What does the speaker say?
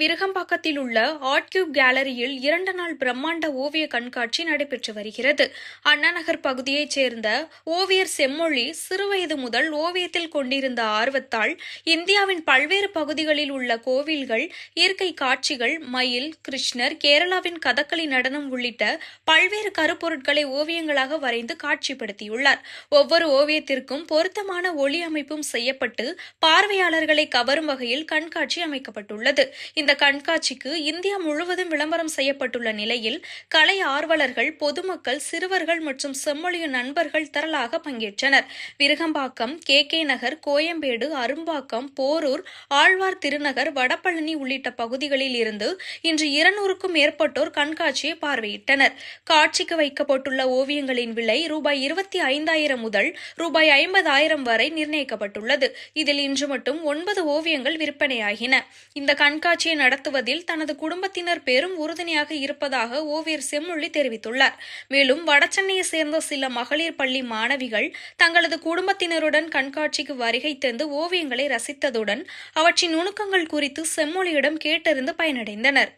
விருகம்பாக்கத்தில் உள்ள art cube கேலரியில் 2 நாள் பிரம்மாண்ட ஓவிய கண்காட்சி நடைபெற்று வருகிறது. அண்ணாநகர் பகுதியைச் சேர்ந்த ஓவியர் செம்மொழி சிறுவயது முதல் ஓவியத்தில் கொண்டிருந்த ஆர்வத்தால் இந்தியாவின் பல்வேறு பகுதிகளில் உள்ள கோவில்கள், இயற்கை காட்சிகள், மயில், கிருஷ்ணர், கேரளாவின் கதகளி நடனம் உள்ளிட்ட பல்வேறு கருப்பொருட்களை ஓவியங்களாக வரைந்து காட்சிப்படுத்தியுள்ளார். ஒவ்வொரு ஓவியத்திற்கும் பொருத்தமான ஒளி அமைப்பும் செய்யப்பட்டு பார்வையாளர்களை கவரும் வகையில் கண்காட்சி அமைக்கப்பட்டுள்ளது. இந்த கண்காட்சிக்கு இந்தியா முழுவதும் விளம்பரம் செய்யப்பட்டுள்ள நிலையில் கலை ஆர்வலர்கள், பொதுமக்கள், சிறுவர்கள் மற்றும் செம்மொழியின் நண்பர்கள் திரளாக பங்கேற்றனர். விருகம்பாக்கம், கே நகர், கோயம்பேடு, அரும்பாக்கம், போரூர், ஆழ்வார் திருநகர், வடபழனி உள்ளிட்ட பகுதிகளில் இருந்து இன்று 200க்கும் மேற்பட்டோர் கண்காட்சியை பார்வையிட்டனர். காட்சிக்கு வைக்கப்பட்டுள்ள ஓவியங்களின் விலை ரூபாய் 25,000 முதல் ரூபாய் 50,000 வரை நிர்ணயிக்கப்பட்டுள்ளது. இதில் இன்று மட்டும் 9 ஓவியங்கள் விற்பனையாகின. இந்த கண்காட்சியை நடத்துவதில் தனது குடும்பத்தினர் பெரும் உறுதுணையாக இருப்பதாக ஓவியர் செம்மொழி தெரிவித்துள்ளார். மேலும் வடசென்னையை சேர்ந்த சில மகளிர் பள்ளி மாணவிகள் தங்களது குடும்பத்தினருடன் கண்காட்சிக்கு வருகை தந்து ஓவியங்களை ரசித்ததுடன் அவற்றின் நுணுக்கங்கள் குறித்து செம்மொழியிடம் கேட்டறிந்து பயனடைந்தனர்.